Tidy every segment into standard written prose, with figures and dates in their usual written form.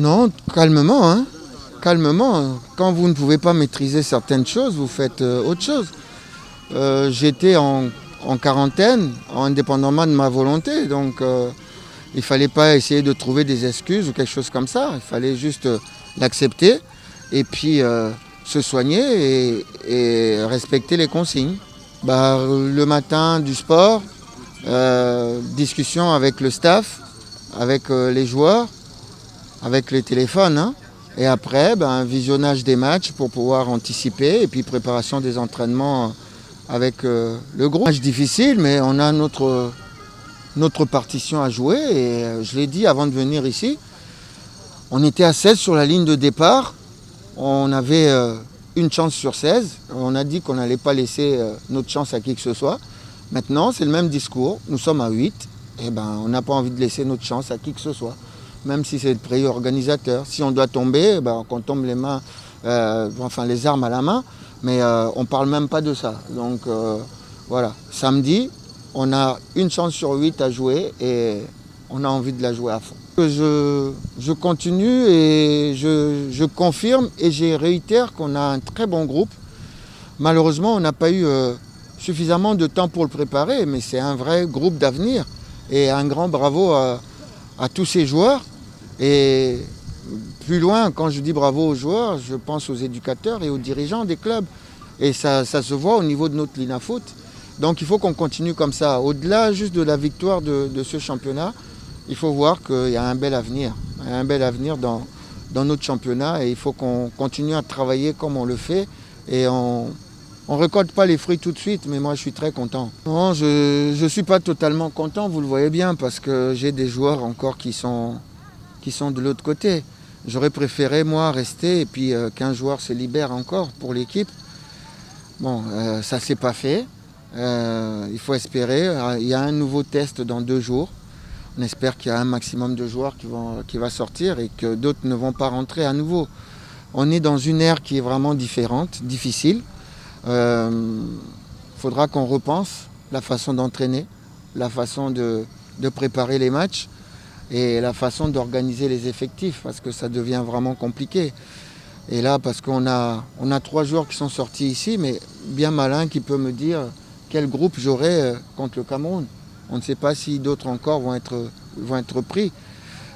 Non, calmement, hein. Calmement. Quand vous ne pouvez pas maîtriser certaines choses, vous faites autre chose. J'étais en quarantaine, indépendamment de ma volonté. Donc il ne fallait pas essayer de trouver des excuses ou quelque chose comme ça. Il fallait juste l'accepter et puis se soigner et respecter les consignes. Le matin du sport, discussion avec le staff, avec les joueurs, avec les téléphones. Hein. Et après, visionnage des matchs pour pouvoir anticiper et puis préparation des entraînements avec le groupe. Match difficile, mais on a notre partition à jouer. Et je l'ai dit avant de venir ici, on était à 16 sur la ligne de départ. On avait une chance sur 16. On a dit qu'on n'allait pas laisser notre chance à qui que ce soit. Maintenant, c'est le même discours. Nous sommes à 8. Et on n'a pas envie de laisser notre chance à qui que ce soit. Même si c'est le pré-organisateur. Si on doit tomber, qu'on tombe les mains, les armes à la main. Mais on ne parle même pas de ça. Donc voilà, samedi, on a une chance sur 8 à jouer et on a envie de la jouer à fond. Je continue et je confirme et je réitère qu'on a un très bon groupe. Malheureusement, on n'a pas eu suffisamment de temps pour le préparer, mais c'est un vrai groupe d'avenir. Et un grand bravo à tous ces joueurs. Et plus loin, quand je dis bravo aux joueurs, je pense aux éducateurs et aux dirigeants des clubs. Et ça se voit au niveau de notre Lina Foot. Donc il faut qu'on continue comme ça. Au-delà juste de la victoire de ce championnat, il faut voir qu'il y a un bel avenir. Il y a un bel avenir dans notre championnat et il faut qu'on continue à travailler comme on le fait. Et on ne récolte pas les fruits tout de suite, mais moi je suis très content. Non, je ne suis pas totalement content, vous le voyez bien, parce que j'ai des joueurs encore qui sont de l'autre côté. J'aurais préféré, moi, rester et puis qu'un joueur se libère encore pour l'équipe. Bon, ça ne s'est pas fait. Il faut espérer. Il y a un nouveau test dans 2 jours. On espère qu'il y a un maximum de joueurs qui va sortir et que d'autres ne vont pas rentrer à nouveau. On est dans une ère qui est vraiment différente, difficile. Faudra qu'on repense la façon d'entraîner, la façon de préparer les matchs et la façon d'organiser les effectifs parce que ça devient vraiment compliqué. Et là, parce qu'on a 3 joueurs qui sont sortis ici, mais bien malin qui peut me dire quel groupe j'aurai contre le Cameroun. On ne sait pas si d'autres encore vont être pris.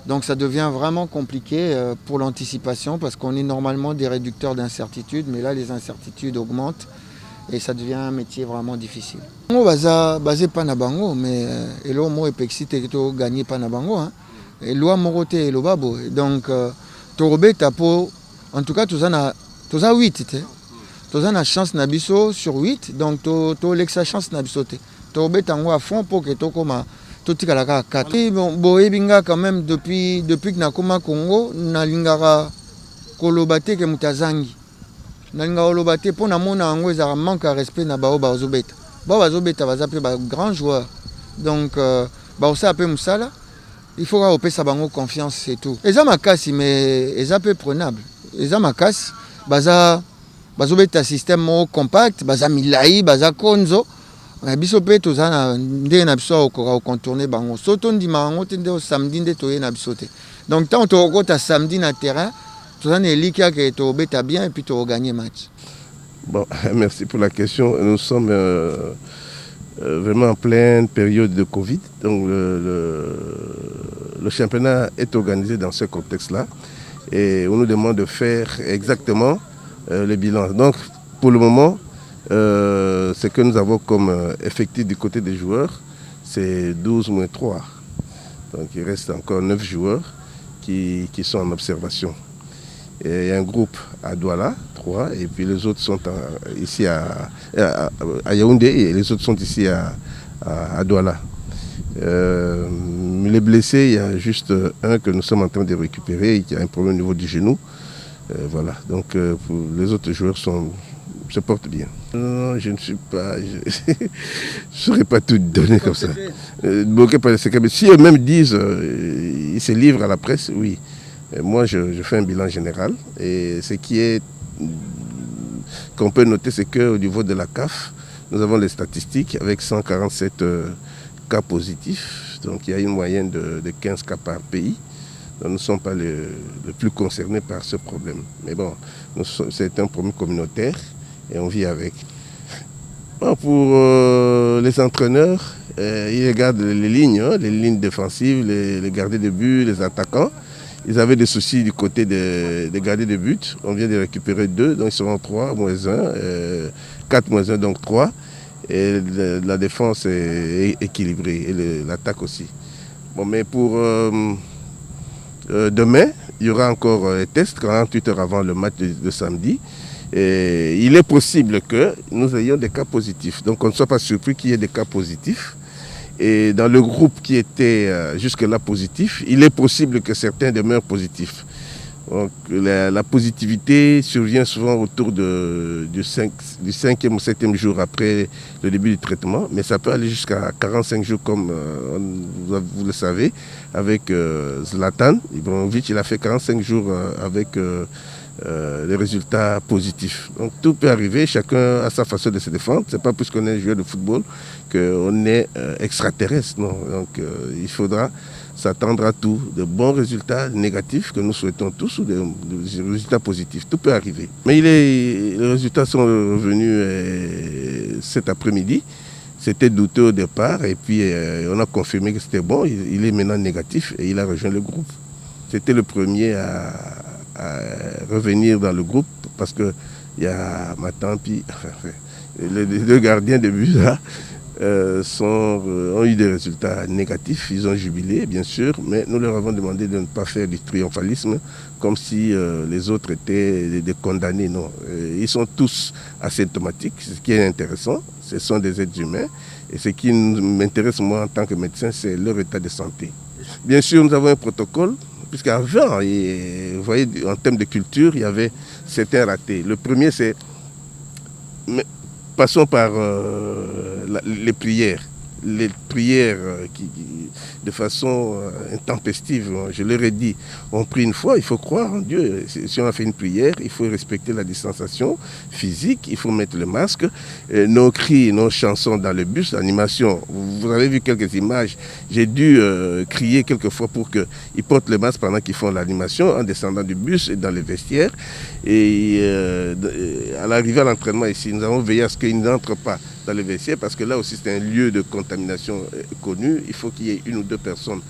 Donc ça devient vraiment compliqué pour l'anticipation parce qu'on est normalement des réducteurs d'incertitudes, mais là les incertitudes augmentent et ça devient un métier vraiment difficile. On va basé pas na bango, mais elo mo epexite to gagner pas na bango, hein. Et loi moroté lo babo. Donc Torobé tapo, en tout cas, tu as 8. Tu as une chance nabiso sur 8, donc tu as l'extra chance nabiso. Tu as à fond pour que tu aies la 4. Bon, Ebinga, quand même, depuis que Nakoma Congo, Nalingara Kolobate ke Mutazangi. Nalingara Kolobate, pour Namona Ango, ils ont un manque de respect na Bao Bazobeta. Bao Bazobeta va s'appeler grand joueur. Donc, Bao Sape Moussala. Il faut avoir sa confiance et tout. Les amakasi, mais ils sont peu prenables. Les amakasi, baza un système compact, baza milai, baza konzo. Biso pe tozana ndé na biso au contourner bango. Soto ndima ngo tende au samedi ndé toye na biso te. Donc tant to kota samedi na terrain, tozana elikia que to beta bien et puis to gagner match. Bon, merci pour la question. Nous sommes vraiment en pleine période de Covid. Donc le championnat est organisé dans ce contexte-là et on nous demande de faire exactement le bilan. Donc pour le moment, ce que nous avons comme effectif du côté des joueurs, c'est 12-3. Donc il reste encore 9 joueurs qui sont en observation. Et il y a un groupe à Douala, 3, et puis les autres sont ici à Yaoundé, et les autres sont ici à Douala. Les blessés, il y a juste un que nous sommes en train de récupérer, qui a un problème au niveau du genou. Voilà, donc les autres joueurs se portent bien. Non, je ne suis pas... Je ne saurais pas tout donner comme ça. Bloqué par les secrets. Mais si eux-mêmes disent, ils se livrent à la presse, oui. Moi, je fais un bilan général et ce qui est qu'on peut noter, c'est qu'au niveau de la CAF, nous avons les statistiques avec 147 cas positifs. Donc, il y a une moyenne de 15 cas par pays. Donc, nous ne sommes pas les plus concernés par ce problème. Mais bon, c'est un problème communautaire et on vit avec. Bon, pour les entraîneurs, ils regardent les lignes défensives, les gardiens de but, les attaquants. Ils avaient des soucis du côté des gardiens de but. On vient de récupérer 2, donc ils seront 3 moins 1, 4 moins 1, donc 3. Et la défense est équilibrée et l'attaque aussi. Bon, mais pour demain, il y aura encore un test 48 heures avant le match de samedi. Et il est possible que nous ayons des cas positifs. Donc on ne soit pas surpris qu'il y ait des cas positifs. Et dans le groupe qui était jusque-là positif, il est possible que certains demeurent positifs. Donc, la positivité survient souvent autour du 5e ou 7e jour après le début du traitement, mais ça peut aller jusqu'à 45 jours comme vous le savez, avec Zlatan Ibrahimovic, il a fait 45 jours avec les résultats positifs. Donc tout peut arriver, chacun a sa façon de se défendre. Ce n'est pas parce qu'on est joueur de football qu'on est extraterrestre. Non. Donc il faudra s'attendre à tout, de bons résultats négatifs que nous souhaitons tous ou des résultats positifs. Tout peut arriver. Mais les résultats sont revenus cet après-midi. C'était douteux au départ et puis on a confirmé que c'était bon. Il est maintenant négatif et il a rejoint le groupe. C'était le premier à revenir dans le groupe parce qu'il y a Matan, puis les 2 gardiens de but là ont eu des résultats négatifs. Ils ont jubilé bien sûr, mais nous leur avons demandé de ne pas faire du triomphalisme comme si les autres étaient des condamnés. Non, ils sont tous asymptomatiques, ce qui est intéressant. Ce sont des êtres humains et ce qui m'intéresse moi en tant que médecin, c'est leur état de santé. Bien sûr, nous avons un protocole. Puisqu'avant, vous voyez, en termes de culture, il y avait certains ratés. Le premier, c'est... Passons par les prières. Les prières qui, de façon intempestive, je leur ai dit, on prie une fois, il faut croire en Dieu. Si on a fait une prière, il faut respecter la distanciation physique, il faut mettre le masque. Nos cris, nos chansons dans le bus, l'animation, vous avez vu quelques images, j'ai dû crier quelques fois pour qu'ils portent le masque pendant qu'ils font l'animation, en descendant du bus et dans les vestiaires. Et à l'arrivée à l'entraînement ici, nous avons veillé à ce qu'ils n'entrent pas dans les vestiaires parce que là aussi c'est un lieu de contamination connu. Il faut qu'il y ait 1 ou 2 personnes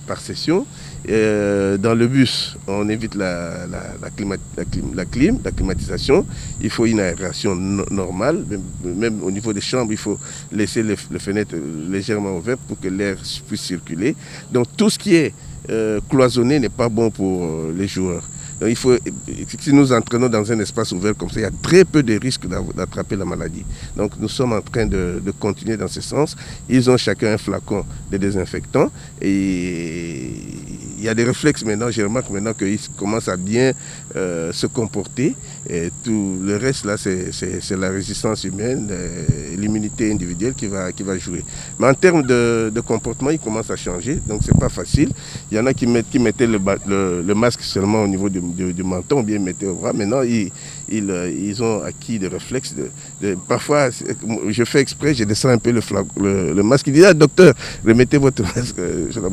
par session. Dans le bus, on évite la climatisation. Il faut une aération normale. Même au niveau des chambres, il faut laisser les fenêtres légèrement ouvertes pour que l'air puisse circuler. Donc tout ce qui est cloisonné n'est pas bon pour les joueurs. Donc, si nous entraînons dans un espace ouvert comme ça, il y a très peu de risques d'attraper la maladie. Donc nous sommes en train de continuer dans ce sens. Ils ont chacun un flacon de désinfectant et il y a des réflexes maintenant. Je remarque maintenant qu'ils commencent à bien se comporter. Et tout le reste là, c'est la résistance humaine, l'immunité individuelle qui va jouer. Mais en termes de comportement, ils commencent à changer. Donc c'est pas facile. Il y en a qui mettaient le masque seulement au niveau du menton ou bien mettaient au bras. Maintenant, ils ont acquis des réflexes. Parfois, je fais exprès, je descends un peu le masque. Il dit, ah, docteur, remettez votre masque.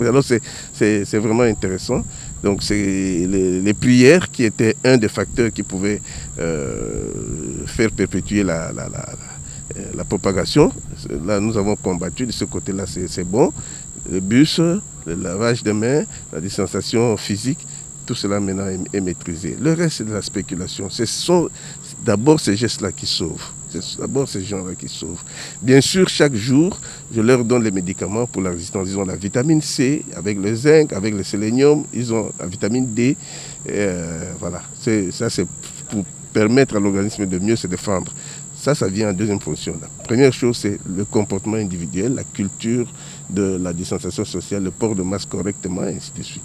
Alors c'est vraiment intéressant. Donc c'est les prières qui étaient un des facteurs qui pouvaient faire perpétuer la propagation. Là, nous avons combattu de ce côté-là, c'est bon. Le bus, le lavage de mains, la distanciation physique, tout cela maintenant est maîtrisé. Le reste, c'est de la spéculation. Ce sont d'abord ces gestes-là qui sauvent. C'est d'abord ces gens-là qui sauvent. Bien sûr, chaque jour, je leur donne les médicaments pour la résistance. Ils ont la vitamine C, avec le zinc, avec le sélénium, ils ont la vitamine D. Voilà. Ça, c'est pour permettre à l'organisme de mieux se défendre. Ça vient en deuxième fonction. La première chose, c'est le comportement individuel, la culture de la distanciation sociale, le port de masque correctement, et ainsi de suite.